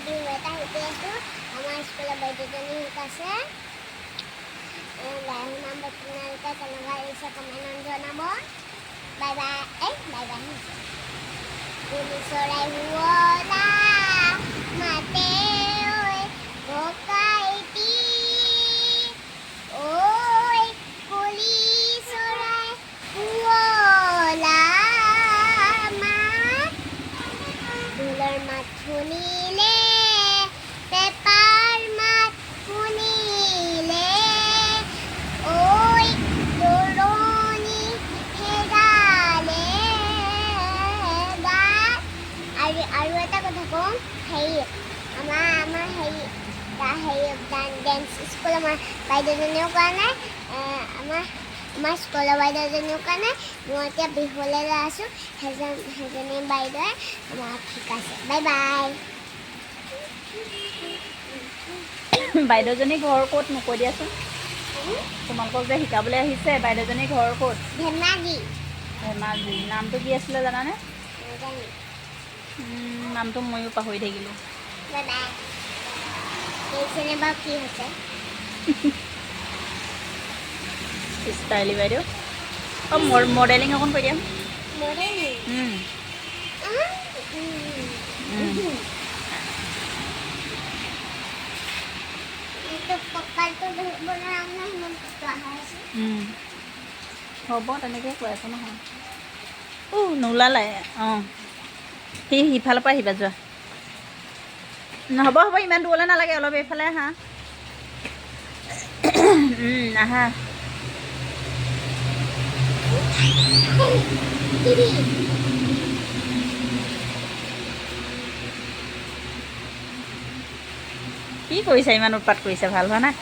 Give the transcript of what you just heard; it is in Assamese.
বিহু এটা শিকি আছোঁ আমাৰ স্কুলৰ বাইদেউজনী শিকাইছে লাইভ নাম্বাৰ আপোনালোকে কেনেকুৱা লাগিছে কমেণ্টত জনাব বাই বাই বাই বাই কুলি চৰাই শুৱলা মাতে ঐ ভকাইটি ঐ কুলি চৰাই শুৱলা মাত ঢোলৰ মাত শুনিলে পেপাৰ মাত শুনিলে ঐ দৰণি হেৰালে গাত আৰু এটা কথা কওঁ হেৰি আমাৰ হেৰি ডেন্স স্কুল আমাৰ বাইদেউজনীও কৰা নাই আমাৰ স্কুলৰ বাইদেউজনীও কৰা নাই মই এতিয়া বিহুলৈ লৈ আছোঁ সেইজনী বাইদেৱে আমাক শিকাইছে বাই বাই বাইদেউজনী ঘৰ ক'ত মোক কৈ দিয়াচোন তোমালোকক যে শিকাবলৈ আহিছে বাইদেউজনী ঘৰ ক'ত ধেমাজি ধেমাজি নামটো কি আছিলে জানানে নাজানো নামটো ময়ো পাহৰি থাকিলোঁ বাই বাই এইখিনি বাৰু কি হৈছে ষ্টাইলি বাইদেউ অঁ মডেলিং অকণ কৰি দিয়া মডেলিং হ'ব তেনেকৈ কৈ আছোঁ নহয় নোলালে অঁ সিফালৰ পৰা আহিবা যোৱা হ'ব হ'ব ইমান দূৰলৈ নালাগে অলপ এইফালে আহা আহা কি কৰিছা ইমান উৎপাত কৰিছা ভাল হোৱা নাই